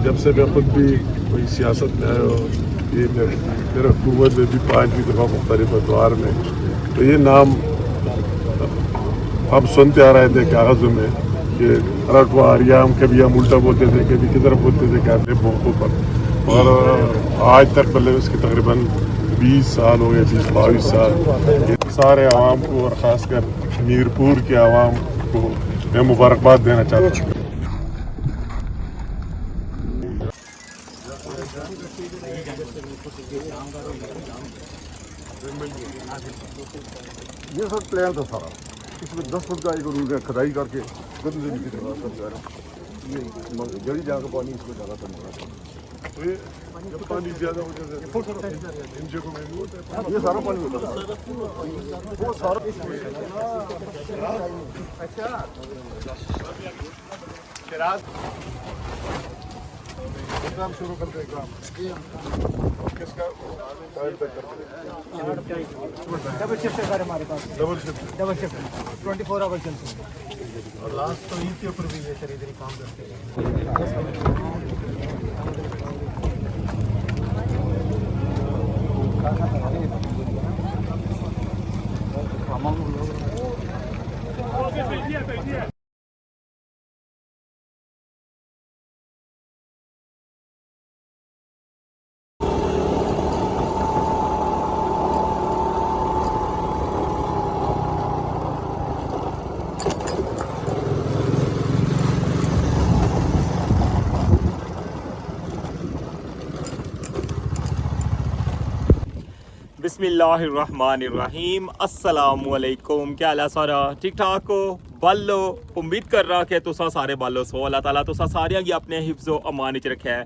जब से मैं खुद भी कोई सियासत में आया हो, ये मेरा हुकूमत में भी 5वीं दफ़ा मुख्तलिफ अदवार में, तो ये नाम हम सुनते आ रहे थे कागज़ों में कि रटवा अरियाम, कभी हम उल्टा बोलते थे, कभी किधर बोलते थे कहते मौक़ों पर। और आज तक मतलब इसके तकरीबन 20 साल हो गए, 20-22 साल। सारे आवाम को और ख़ासकर मीरपुर के आवाम को मैं मुबारकबाद देना चाहता हूँ। ये सब प्लान था सारा, इसमें 10 फुट का एक रूट है, खुदाई करके गंदे से नीचे ये जड़ी जगह पानी इसमें ज़्यादा करना। तो ये जब पानी ज़्यादा हो जाता है इन जगहों में होता है, ये सारा पानी होता है, वो सारा काम शुरू कर दे। काम किसका डबल शिफ्ट है हमारे पास, डबल शिफ्ट 24 आवर चलते हैं। और लास्ट तो ईद के ऊपर भी ये खरीदारी काम करते हैं। बिस्मिल्लाहिर्रहमानिर्रहीम, अस्सलामुअलैकुम। क्या हाल है सारा? ठीक ठाक हो? बल्लो उम्मीद कर रहा कि तुसा सारे बल्लो सो। अल्लाह ताला तुसा सारियां गी अपने हिफ्ज़ो अमान च रखे है।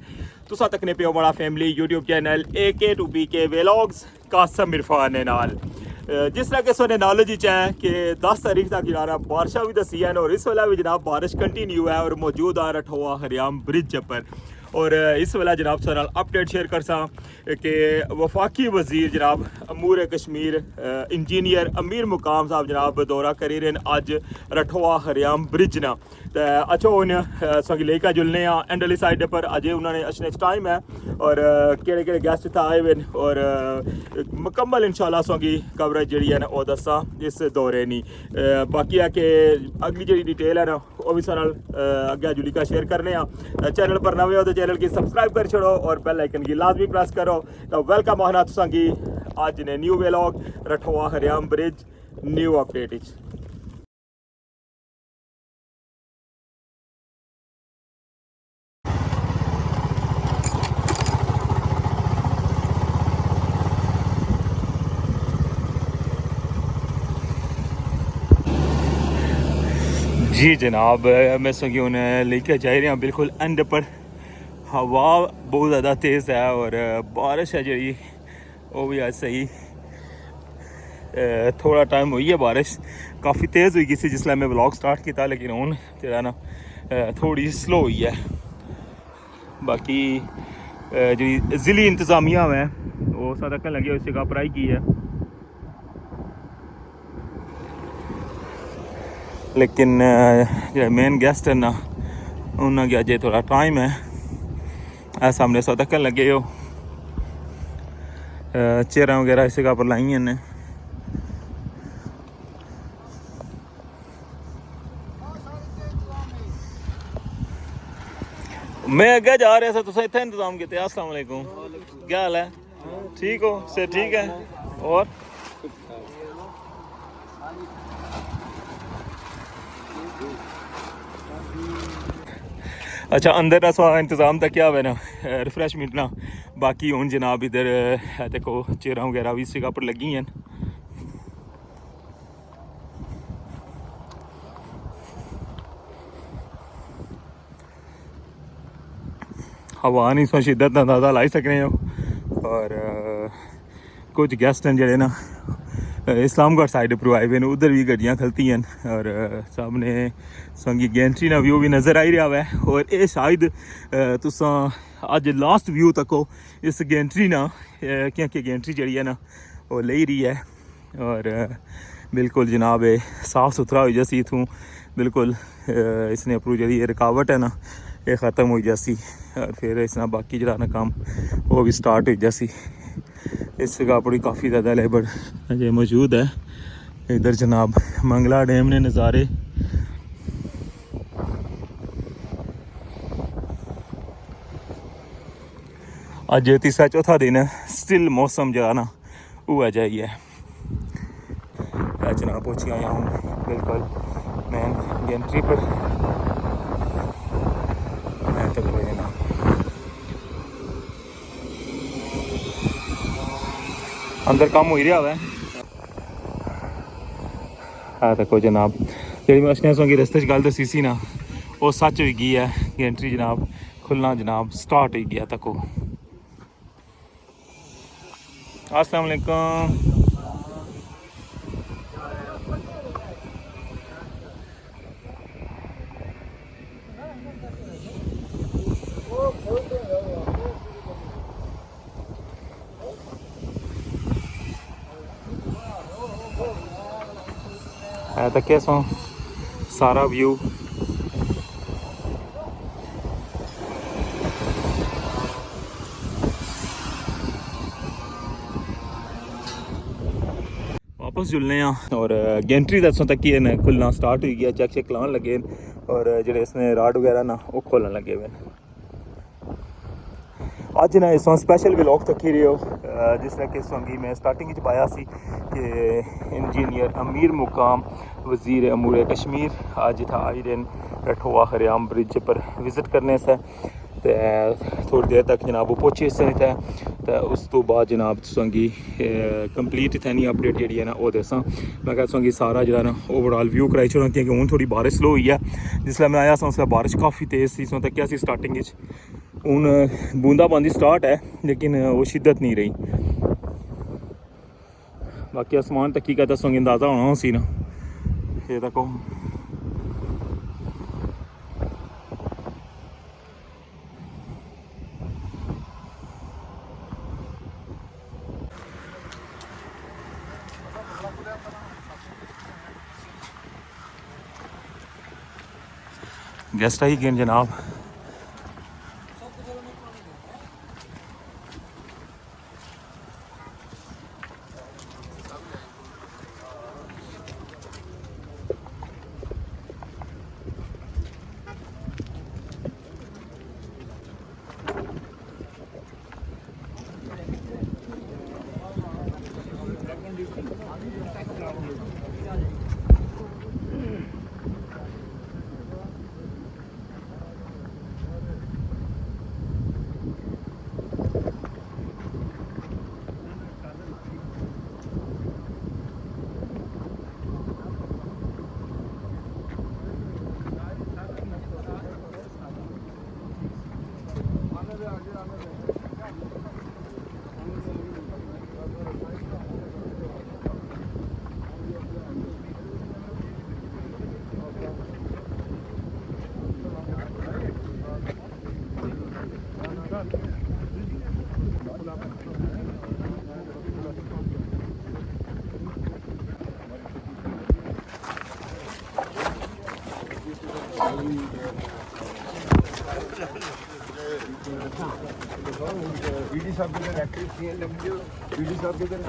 तुसा तकने पे बड़ा family YouTube channel AK2BK vlogs Qasim Irfan ने नाल जिस तरह के सोने नॉलेज है कि 10 तारीख तक जनाब बारिशां भी दसी हैं और इस वेला भी जनाब बारिश कंटिन्यू है और मौजूद आ रठवा हरियाम ब्रिज पर। और इस वेला जनाब सारे अपडेट शेयर कर सा कि वफाकी वजीर जनाब अमूर कश्मीर इंजीनियर अमीर मुकाम साहब जनाब दौरा करी रहे अज रठवा हरियाम ब्रिज ना। तो अच्छा उन संग लेकर जुलने एंड वाली साइड पर अजय उन्होंने अच्छे टाइम है और केड़े केड़े गेस्ट इतना आए हुए और मुकम्मल इंशाल्लाह संगी कवरेज जी है ना वो दसा इस दौरे नहीं। बाकी है कि अगली जी डिटेल है ना वो भी सारा अगे जुली का शेयर करने। चैनल पर नवे हो तो चैनल की सब्सक्राइब कर छोड़ो और बेल आइकन की लाजमी प्रेस करो। तो वेलकम होना तुसांगी आज ने न्यू व्लॉग रठवा हरियाम ब्रिज न्यू अपडेट। जी जनाब मैं संगी उन्हें लेके जा रहे हैं बिल्कुल एंड पर। हवा बहुत ज़्यादा तेज़ है और बारिश है जी वो भी आज सही थोड़ा टाइम हुई है बारिश काफ़ी तेज़ हुई थी जिसलिए मैं व्लॉग स्टार्ट किया लेकिन हूँ जो ना थोड़ी स्लो हुई है। बाकी जी ज़िली इंतज़ामिया में वो सारा कल लगे उससे घबराई की है लेकिन जो मेन गेस्ट है ना उन्होंने अजय थोड़ा टाइम है सामने सौ तक लगे हो चेयरा वगैरह इस जगह पर लाई ने। मैं अगे जा रहा था तुम इतना इंतजाम किया। अस्सलाम वालेकुम, क्या हाल है? ठीक हो? से ठीक है। और अच्छा अंदर ना सो इंतज़ाम था क्या हुआ ना रिफ्रैशमेंट ना। बाकी हूँ जनाब इधर है देखो चेयरा वगैरह भी इस जगह पर लगी हैं। हवा नहीं सो शिद्दत अंदाज़ा लाई सकने हो और कुछ गेस्ट हैं जड़े ना इस्लामगढ़ साइड पर आए हुए हैं, उधर भी गड्डियाँ खलती हैं और सामने संगी गैंट्री ना व्यू भी नज़र आई रहा है। और ये शायद तुसा अज लास्ट व्यू तको इस गैंट्री ना क्योंकि गैंट्री जी है ना वो ले रही है और बिल्कुल जनाब साफ़ सुथरा हो जैसी इतों बिल्कुल इसने अप्रू जी रुकावट है ना ये ख़त्म हो जैसी और फिर इसना बाकी जरा ना काम वो भी स्टार्ट हो जैसी। इस जगह पर काफ़ी ज़्यादा लेबर अजय मौजूद है। इधर जनाब मंगला डैम ने नज़ारे अज तीसरा चौथा दिन है, स्टिल मौसम जरा ना हुआ जाइए जनाब पहुँची आया हूँ बिल्कुल मेन गेंट्री पर। मैं तो ना अंदर काम हो ही रहा है देखो जनाब जी मैं असने की रस्ते गल दसी सी ना वो सच हो गई है। गेंट्री जनाब खुलना जनाब स्टार्ट हो गया तको। अस्सलाम वालेकुम। है तो कैसा सारा व्यू वापस जुलने और गेंट्री दसों तक ही है खुलना स्टार्ट हो गया। चेक चेक लाने लगे और जो इसने राड वगैरह ना वो खोलन लगे हुए। अज ना इस स्पैशल व्लॉग तक ही रहो जिस तरह कि संगी मैं स्टार्टिंग पाया सी कि इंजीनियर अमीर मुकाम वज़ीर अमूर कश्मीर अज इतना आई दिन रठोआ खरियाम ब्रिज पर विजिट करने से थोड़ी देर तक जनाब वो पहुंचे इस इतने तो उस तो बाद जनाब संगी कंप्लीट इतने नहीं अपडेट जी है ना वो दसा। मैं कह संगी सारा जो ना ओवरऑल व्यू कराई छोड़ा क्योंकि हूँ थोड़ी बारिश स्लो हुई है। जिसलै मैं आया उसलै बारिश काफ़ी तेज़ थी सो तक क्या स्टार्टिंग हूँ बूंदाबांदी स्टार्ट है लेकिन वो शिद्दत नहीं रही। बाकी आसमान तक का दसोंगे अंदाज़ा होना सी ना ये तक गेस्ट आई गए जनाब। बीडी साहब के इधर एक्टिव बीडी साहब के इधर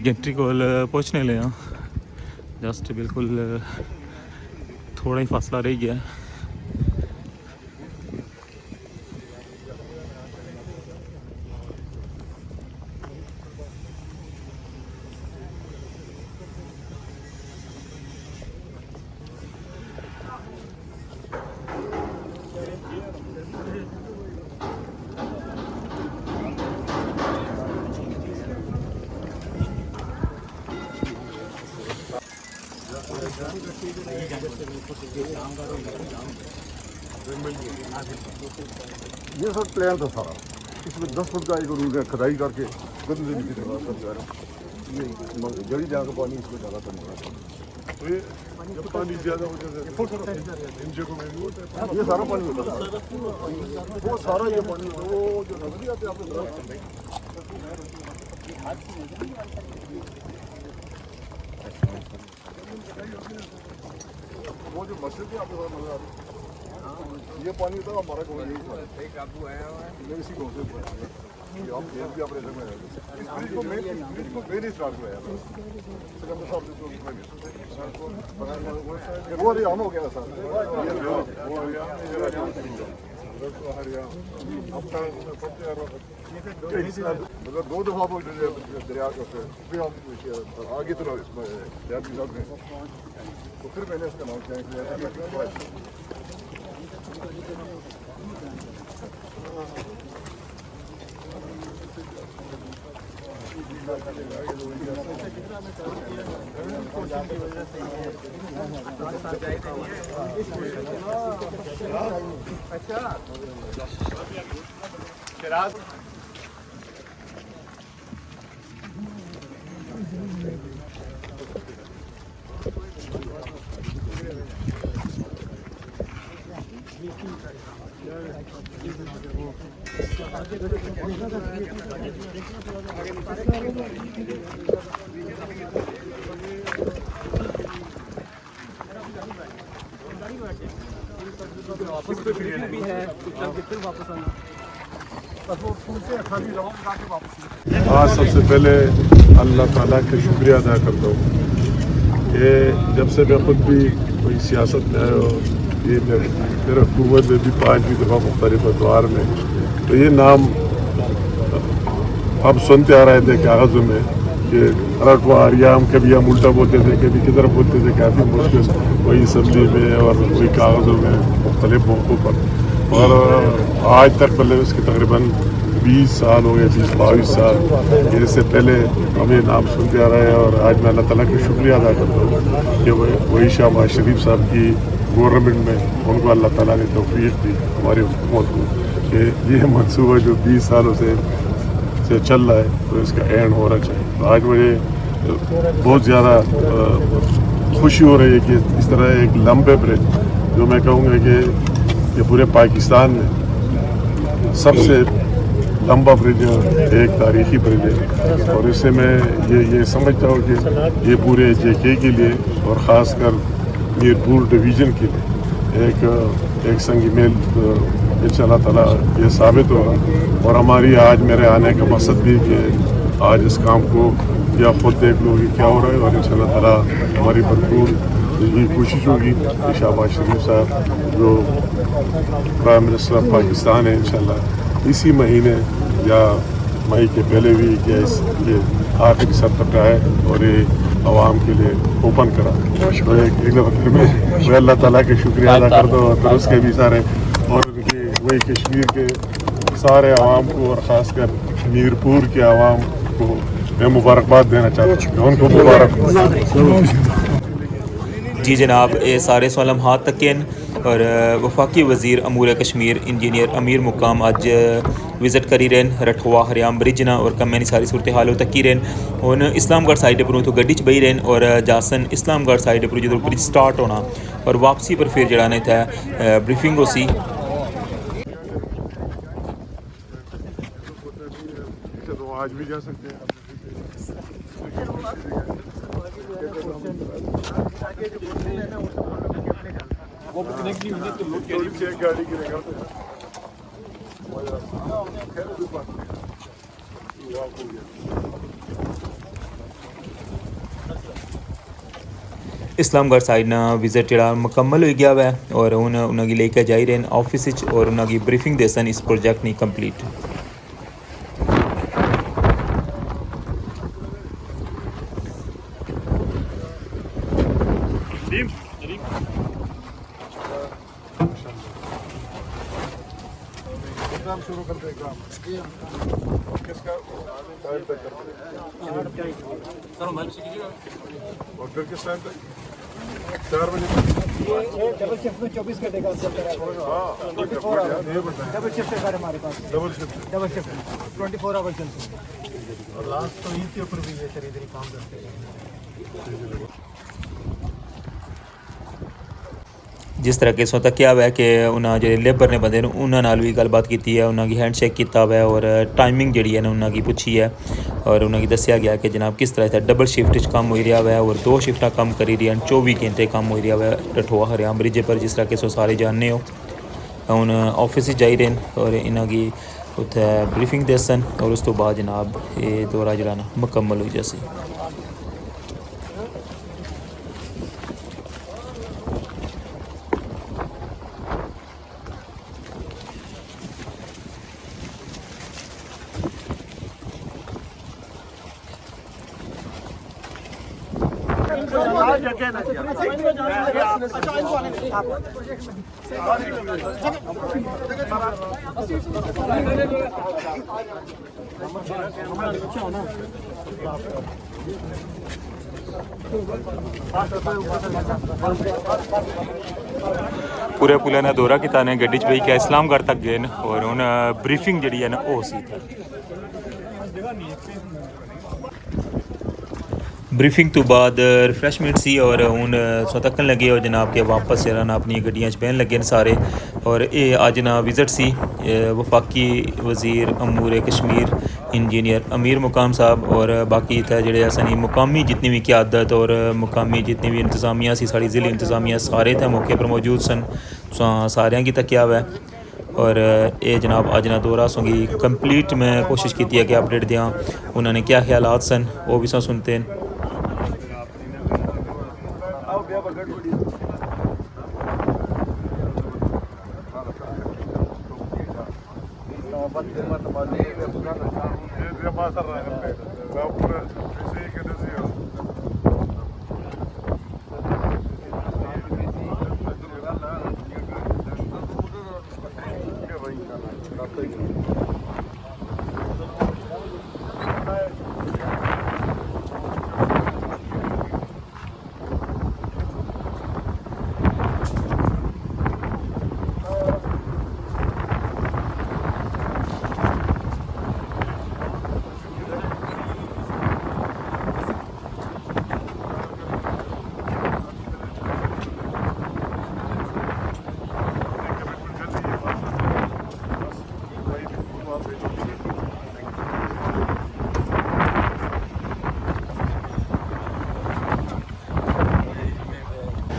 गेंट्री कोल पहुँचने ले हाँ जस्ट बिल्कुल थोड़ा ही फासला रह गया है। ये सब प्लान था सारा। इसमें 10 फुट का एक रूल है, खुदाई करके गंदे नीचे चला कर जा रहा हूँ। ये जड़ी जहाँ का पानी इसमें ज़्यादा कम हो रहा है। तो ये जब पानी ज़्यादा हो जाता है इन जगहों में भी होता है। ये सारा पानी होता है, वो सारा ये पानी वो जो नजर नहीं आते आपको वो जो मस्जिद है आपके पास नजर आ रही है, ये पानी था हमारा गाँव यही था। ये इसी गाँव से ये आप भी ऑपरेशन में इस ब्रिज को मेन स्टार्ट किया था सिकंदर साहब ने। वो हरियाणा हो गया सर, वो मतलब 2 दफा वो दरिया के फिर हम आगे तो तो फिर मैंने इसका नाम चेंज किया। आज सबसे पहले अल्लाह ताला का शुक्रिया अदा करता हूँ कि जब से मैं खुद भी कोई सियासत में आया हो, ये मेरे हुकूमत में भी 5वीं दफ़ा मुख्तलिफ अदवार में, तो ये नाम हम सुनते आ रहे थे कागज़ों में कि अरटवार या हम कभी हम उल्टा बोलते थे, कभी किधर बोलते थे, काफ़ी मुश्किल वही असम्बली में और वही कागज़ों में मुख्तलिफ मौक़ों पर। और आज तक मतलब इसके तकरीबन 20 साल हो गए, 20-22 साल। इससे पहले हम ये नाम सुनते आ रहे हैं और आज मैं अल्लाह ताला का शुक्रिया अदा करता हूँ कि वही शहबाज शरीफ साहब की गवर्नमेंट में उनको अल्लाह ताला ने तौफीक दी हमारी हुकूमत को कि ये मनसूबा जो 20 सालों से चल रहा है तो इसका एंड होना चाहिए। तो आज मुझे बहुत ज़्यादा खुशी हो रही है कि इस तरह एक लंबे ब्रिज, जो मैं कहूँगा कि ये पूरे पाकिस्तान में सबसे लंबा ब्रिज है, एक तारीखी ब्रिज है। और इससे मैं ये समझता हूँ कि ये पूरे JK के लिए और ख़ासकर मीरपुर डिवीज़न के लिए एक संगी मेल इंशाअल्लाह ताला ये साबित होगा। और हमारी आज मेरे आने का मकसद भी कि आज इस काम को या खुद देख लो कि क्या हो रहा है, और इंशाअल्लाह ताला हमारी भरपूर ये कोशिश होगी कि शहबाज शरीफ साहब जो प्राइम मिनिस्टर ऑफ पाकिस्तान है इंशाअल्लाह इसी महीने या मई के पहले भी या ये आखिरी सत्र का है और ये आवाम के लिए ओपन करा। तो एक दफ़ा फिर मैं अल्लाह ताला के शुक्रिया अदा कर दो और उसके भी सारे और उनके वही कश्मीर के सारे आवाम को और ख़ासकर मीरपुर के आवाम को मैं मुबारकबाद देना चाहता हूँ। उनको मुबारक जी जनाब, ये सारे सोलम हाथ तक और वफाकी वज़ीर अमूर कश्मीर इंजीनियर अमीर मुकाम अज विजिट करी रहे रठवा हरियाम ब्रिज ना और कम्में सारी सूरत हाल तक्की रहे हूँ इस्लामगढ़ साइड पर तो गड्डी च बही रहे और जासन इस्लामगढ़ साइड पर जो ब्रिज स्टार्ट होना और वापसी पर फिर जरा ने इत्थै ब्रीफिंग होसी। तो आज भी जा सकते हैं। वो कनेक्ट नहीं होगी तो थोड़ी सी गाड़ी गिरेगा तो इस्लामगढ़ साइड ना विजिट जरा मुकम्मल हो गया है और हूँ उन्होंने लेके जाई रहे ऑफिस और उन्होंने ब्रीफिंग देसन इस प्रोजेक्ट नहीं कंप्लीट। काम शुरू कर दे काम किसका टाइम तक करते हैं और फिर किस टाइम तक 4 बजे डबल शिफ्ट में 24 घंटे का डबल शिफ्ट है हमारे पास डबल शिफ्ट 24 आवर चलते हैं और लास्ट तो ईद के ऊपर भी ये सर इधर ही काम करते हैं। जिस तरह केसों तक क्या है कि उन्हें जो लेबर ने बंदे उन्होंने भी गलबात की है उन्होंने हैंडशेक किया है और टाइमिंग जी है ना उन्होंने पूछी है और उन्होंने दसिया गया कि जनाब किस तरह डबल शिफ्ट काम हो रहा है और 2 शिफ्टा काम करी रही हैं 24 घंटे काम हो रहा है रठवा हरियाम ब्रिज पर जिस तरह केसों सारे जानने हो हूँ ऑफिस जाई रहे और इन्होंने उत्थे ब्रीफिंग देसन और उस तो बाद जनाब ये दौरा जरा ना मुकम्मल हो जासी। पूरे पुले ने दौरा किया ने गड्डी च बही के इस्लामगढ़ तक गए और हूँ ब्रीफिंग जी है ना वो सी ब्रीफिंग तो बाद रिफ्रैशमेंट सी और हूँ सो तकन लगे और जनाब के वापस जरा ना अपनी गड्डियां च बहन लगे सारे और ये अज ना विजिट सी वफाकी वज़ीर अमूर कश्मीर इंजीनियर अमीर मुकाम साहब और बाकी इत्थै जेह्ड़े असें मुकामी जितनी भी क़यादत और मुकामी जितनी भी इंतज़ामिया सी साढ़ी ज़िली इंतज़ामिया सारे इत्थै मौके पर मौजूद सन सारें गी तक्केआ हुआ और ये जनाब अज ना दौरा सोंगी कंप्लीट मैं कोशिश की है कि अपडेट दें उन्होंने क्या ख्यालात सन वो भी सुनते हैं।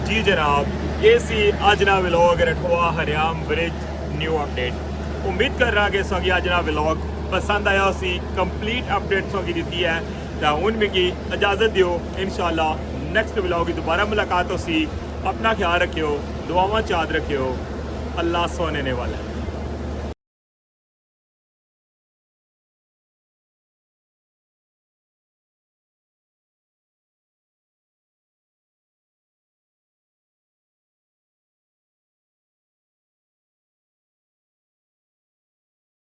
जी जनाब, ये सी अज ना व्लॉग रठवा हरियाम ब्रिज न्यू अपडेट। उम्मीद कर रहा कि सोगी अज ना व्लॉग पसंद आया उसी कंप्लीट अपडेट सोगी दी है तो हूँ मिगी इजाज़त दियो इंशाल्लाह नेक्स्ट व्लॉग की दोबारा मुलाकात हो सी। अपना ख्याल रखियो, दुआवां चाद रखियो, अल्लाह सोने वाला है।